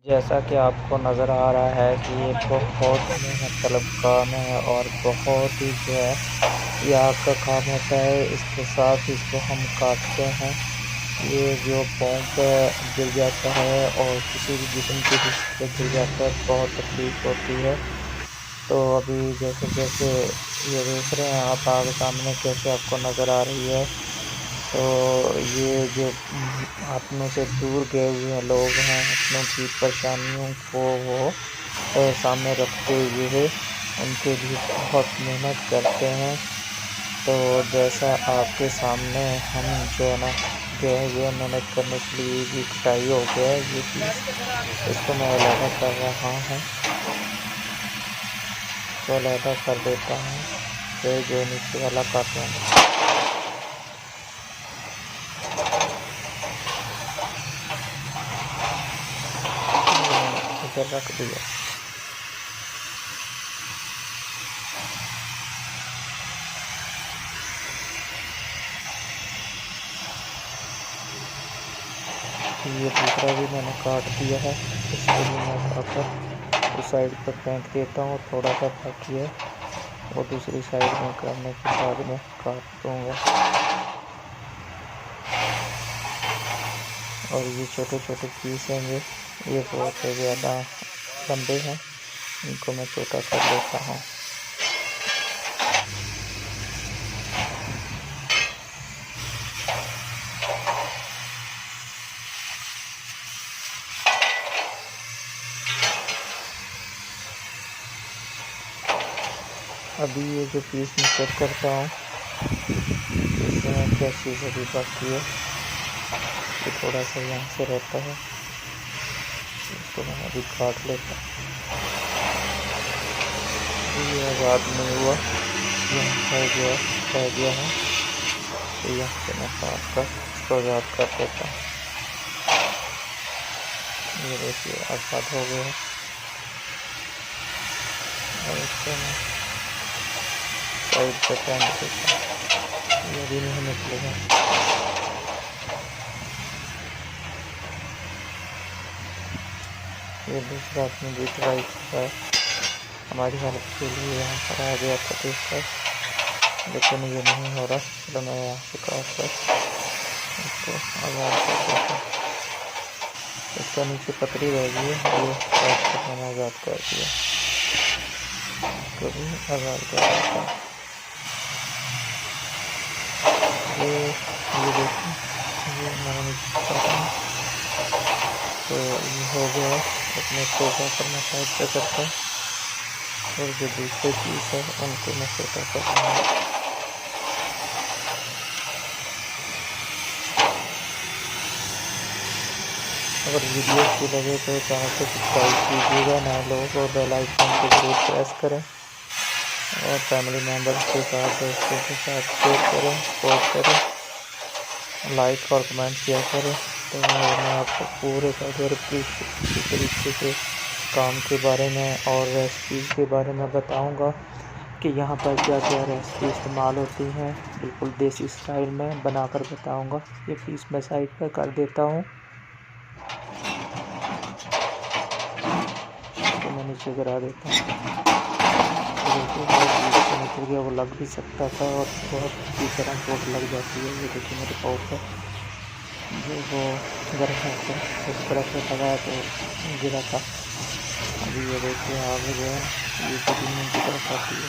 जैसा कि आपको नज़र आ रहा है कि ये बहुत मेहनत तलब काम है और बहुत ही जो है ये आग का काम होता है। इसके साथ इसको हम काटते हैं। ये जो पोंछ है गिर जाता है और किसी भी जिस्म के हिस्से पे गिर जाता है, बहुत तकलीफ़ होती है। तो अभी जैसे-जैसे ये देख रहे हैं आप आग सामने कैसे आपको नज़र आ रही है। तो ये जो अपनों से दूर गए हुए लोग हैं, अपनों की परेशानियों को वो सामने रखते हुए उनके लिए बहुत मेहनत करते हैं। तो जैसा आपके सामने हम जो है ना गए हुए हैं मेहनत करने के लिए, ये कटाई हो गया है ये पीस, इसको मैं अलहदा कर रहा हूँ। इसको अलहदा कर देता हूँ, फिर जो नीचे वाला काटूँगा। ये मैंने इधर रख दिया। ये दूसरा भी मैंने काट दिया है, इसको भी मैं उठाकर उस साइड पर फेंक देता हूँ। थोड़ा सा बाकी है, वो दूसरी साइड में करने के बाद में काट दूँगा। और ये छोटे-छोटे पीस हैं ये बहुत ज़्यादा लंबे हैं, इनको मैं छोटा कर लेता हूँ। अभी ये जो पीस मैं चेक करता हूँ, इसमें क्या चीज़ अभी बाकी है। ये थोड़ा सा यहाँ से रहता है, इसको मैं अभी काट लेता हूँ। ये आज़ाद नहीं हुआ, यहाँ पर जो है रह गया है, तो यहाँ से मैं काट कर इसको आज़ाद कर देता हूँ। ये देखिए आज़ाद हो गया है और इसको मैं साइड पे फेंक देता हूँ। ये भी नहीं निकलेगा। ये दूसरा आपने भी ट्राई किया है, हमारी हेल्प के लिए यहाँ पर आ गया था देखकर, लेकिन ये नहीं हो रहा। चलो मैं यहाँ से काट कर इसको आज़ाद कर देता हूँ। इसका नीचे पतरी रह गई है, ये काट कर मैंने आज़ाद कर दिया। इसको भी आज़ाद कर देता हूँ। ये देखिए, ये मैंने नीचे काटा है, तो ये हो गया। अपने को कर मैं साइड पे करता हूँ और जो दूसरे पीस है उनको मैं छोटा कर रहा हूँ। अगर वीडियो अच्छी लगे तो चैनल को सब्सक्राइब कीजिएगा, नए लोगों को बेल आइकन को ज़रूर प्रेस करें और फैमिली मेम्बर्स के साथ, दोस्तों के साथ शेयर करें, सपोर्ट करें, लाइक और कमेंट किया करें। तो मैं आपको पूरे का इसी तरीके से काम के बारे में और रेसिपीज़ के बारे में बताऊंगा कि यहाँ पर क्या-क्या रेसिपी इस्तेमाल होती हैं। बिल्कुल देसी स्टाइल में बनाकर बताऊंगा। ये पीस मैं साइड पर कर देता हूँ। इसको मैं नीचे गिरा देता हूँ। देखिए बहुत से निकल गया, वो लग भी सकता था और बहुत बुरी तरह चोट लग जाती है। ये देखिए मेरे पाँव पर जो वो गर्म होकर इस तरह से लगाया तो गिरा था। अभी ये देखिए आग जो है ये ज़मीन की तरफ आती है।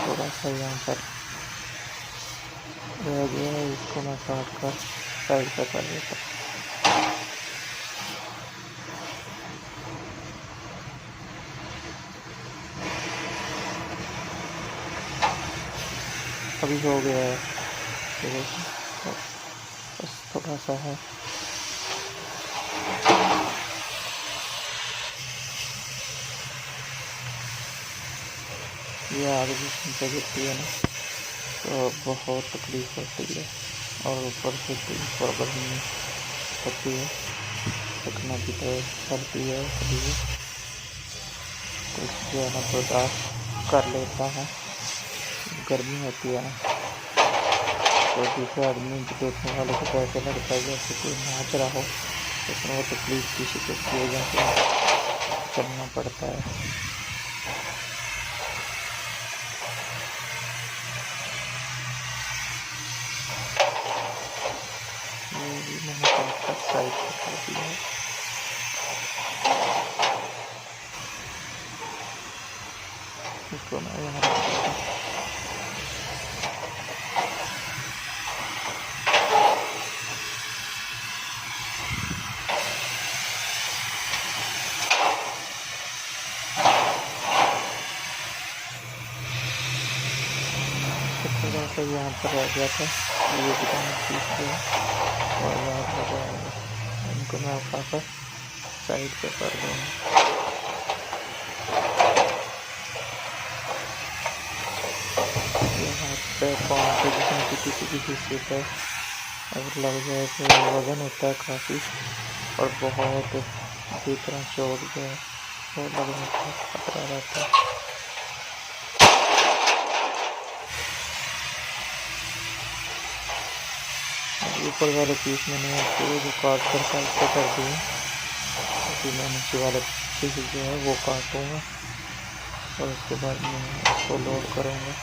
थोड़ा सा यहाँ पर रह गया है, इसको मैं काट कर साइड पर कर देता हूँ। अभी हो गया है, ये देखिए बस थोड़ा सा है। ये आग भी नीचे गिरती है ना, तो बहुत तकलीफ़ होती है और ऊपर से धूप और गर्मी होती है, पकना भी तो पड़ती है इसलिए तो जो है ना बर्दाश्त कर लेता है, गर्मी होती है ना। तो दूसरे आदमी देखने वाले को तो ऐसा लगता है जैसे कोई नाच रहा हो, लेकिन वो तकलीफ की शिकस्त की वजह से करना पड़ता है। ये भी मैंने काट कर साइड पर कर दिया है। इसको मैं यहाँ रख देता हूँ। थोड़ा सा यहाँ पर रह गया था, ये भी पीस दिया और यहाँ पर जाएगा। इनको मैं उठाकर साइड पे कर दूँगा। यहाँ पे पाँव पे जिसमें किसी हिस्से पर अगर लग जाए तो वजन होता है काफ़ी, और बहुत बुरी तरह चोट जो है वो लगने का खतरा रहता है। ऊपर वाले पीस मैंने पूरे जो काट कर साइड पे कर दिए, क्योंकि मैं नीचे वाले पीस जो है वो काटूँगा और उसके बाद मैं उसको लोड करूँगा।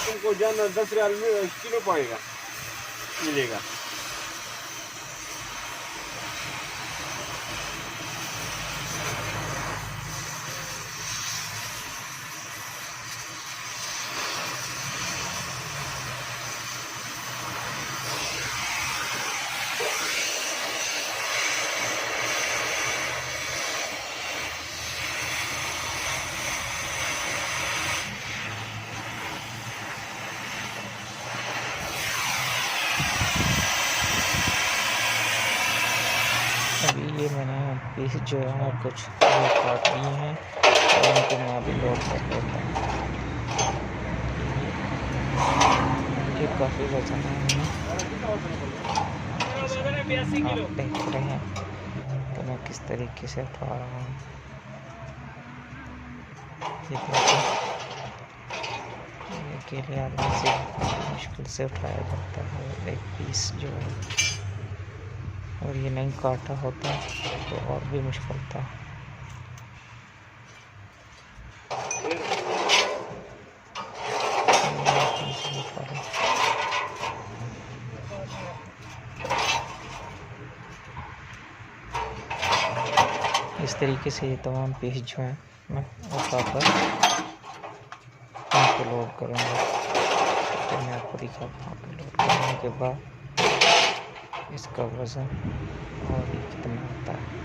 तुमको जाना 10 रियाल में किलो पाएगा मिलेगा। अभी ये मैंने पीस जो है कुछ काट लिए हैं और उनको मैं अभी लोड कर लेता हूँ। ये काफ़ी वजन है इनमें, आप देख रहे हैं तो मैं किस तरीके से उठा रहा हूँ। ये अकेले आदमी से मुश्किल से उठाया जाता है एक पीस जो है, और ये नहीं काटा होता तो और भी मुश्किल था। इस तरीके से ये तमाम पीस जो है मैं उठाकर इनको लोड करूँगा। तो मैं आपको दिखाता हूँ लोड करने के बाद इसका वज़न और ये कितना होता है।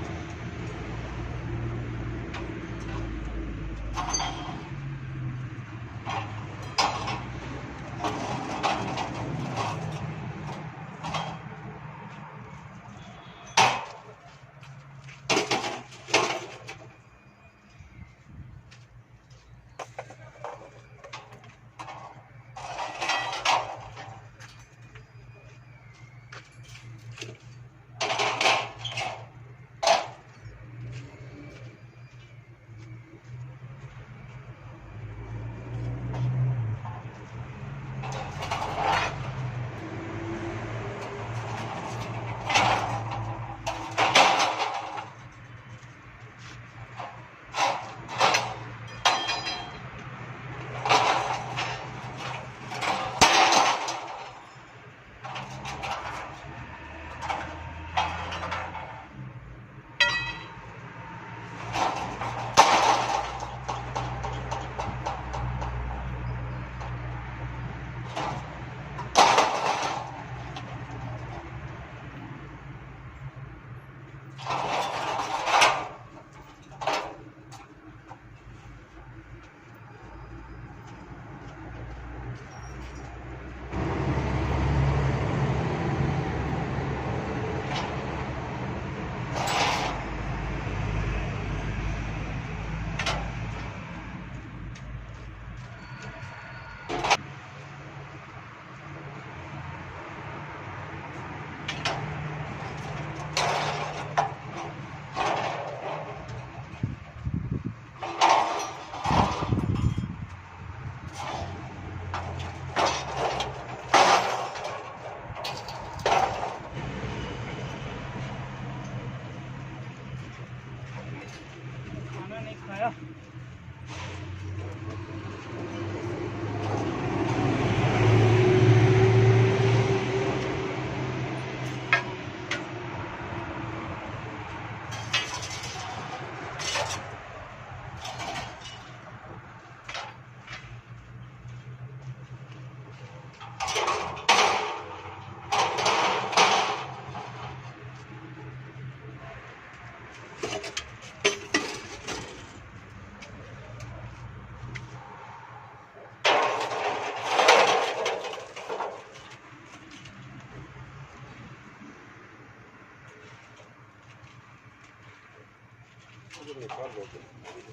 निकालो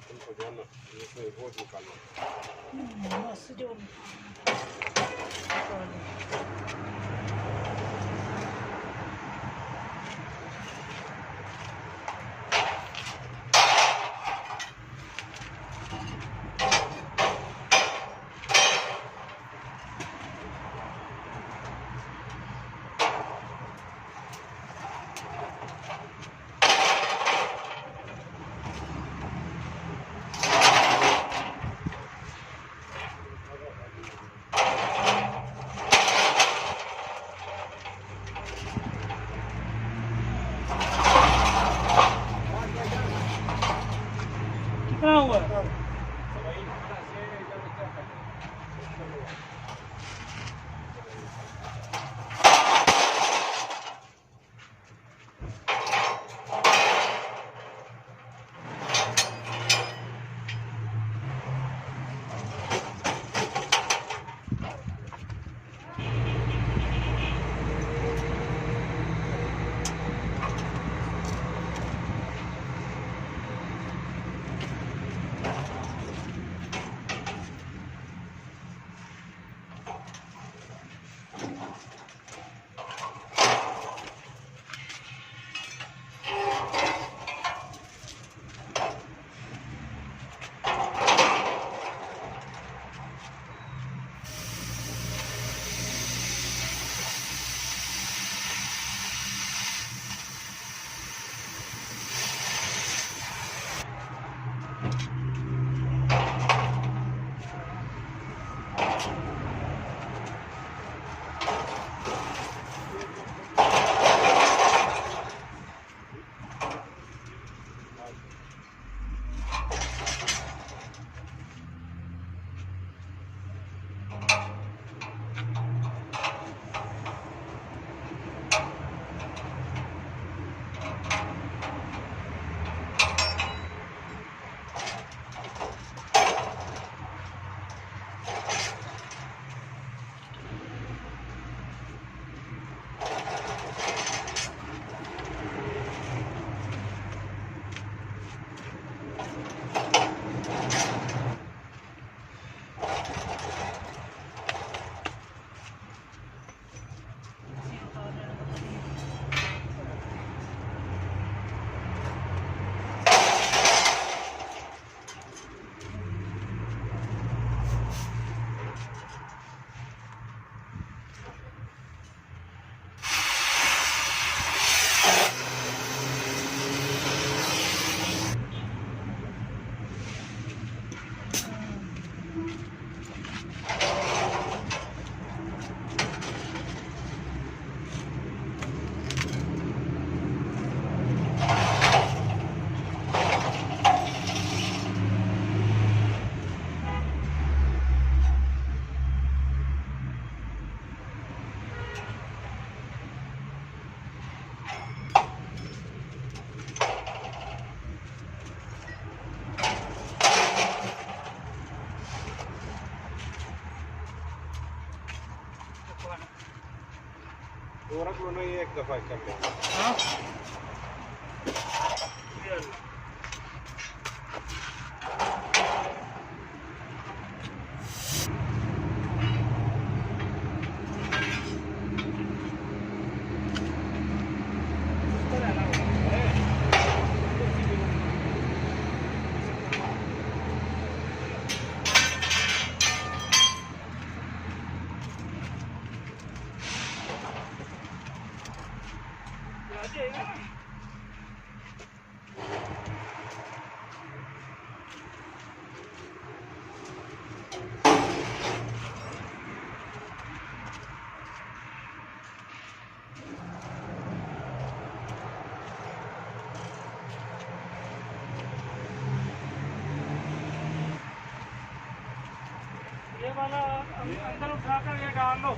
तुमको जाना इसमें वो निकालो बस जो क्या हुआ वो रख लो ना ये एक दफा कर लो हाँ जाएगा। वाला अंदर उठा कर ये डाल लो,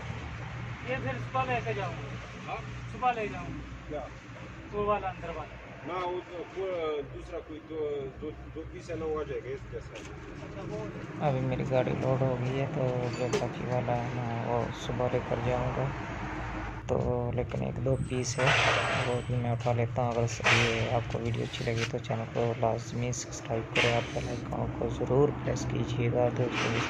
ये फिर सुबह लेके जाऊंगा, हाँ सुबह ले जाऊंगा क्या वो वाला अंदर वाला। ना वो तो दूसरा कोई दो पीस है ना वो आ जाएगा इसके साथ। अच्छा वो अभी मेरी गाड़ी लोड हो गई है तो जो बाकी वाला है ना वो सुबह लेकर जाऊंगा। तो लेकिन एक दो पीस है वो भी मैं उठा लेता हूँ। अगर ये आपको वीडियो अच्छी लगी तो चैनल को लाजमी सब्सक्राइब करें और बेल आइकन को ज़रूर प्रेस कीजिएगा दोस्तों।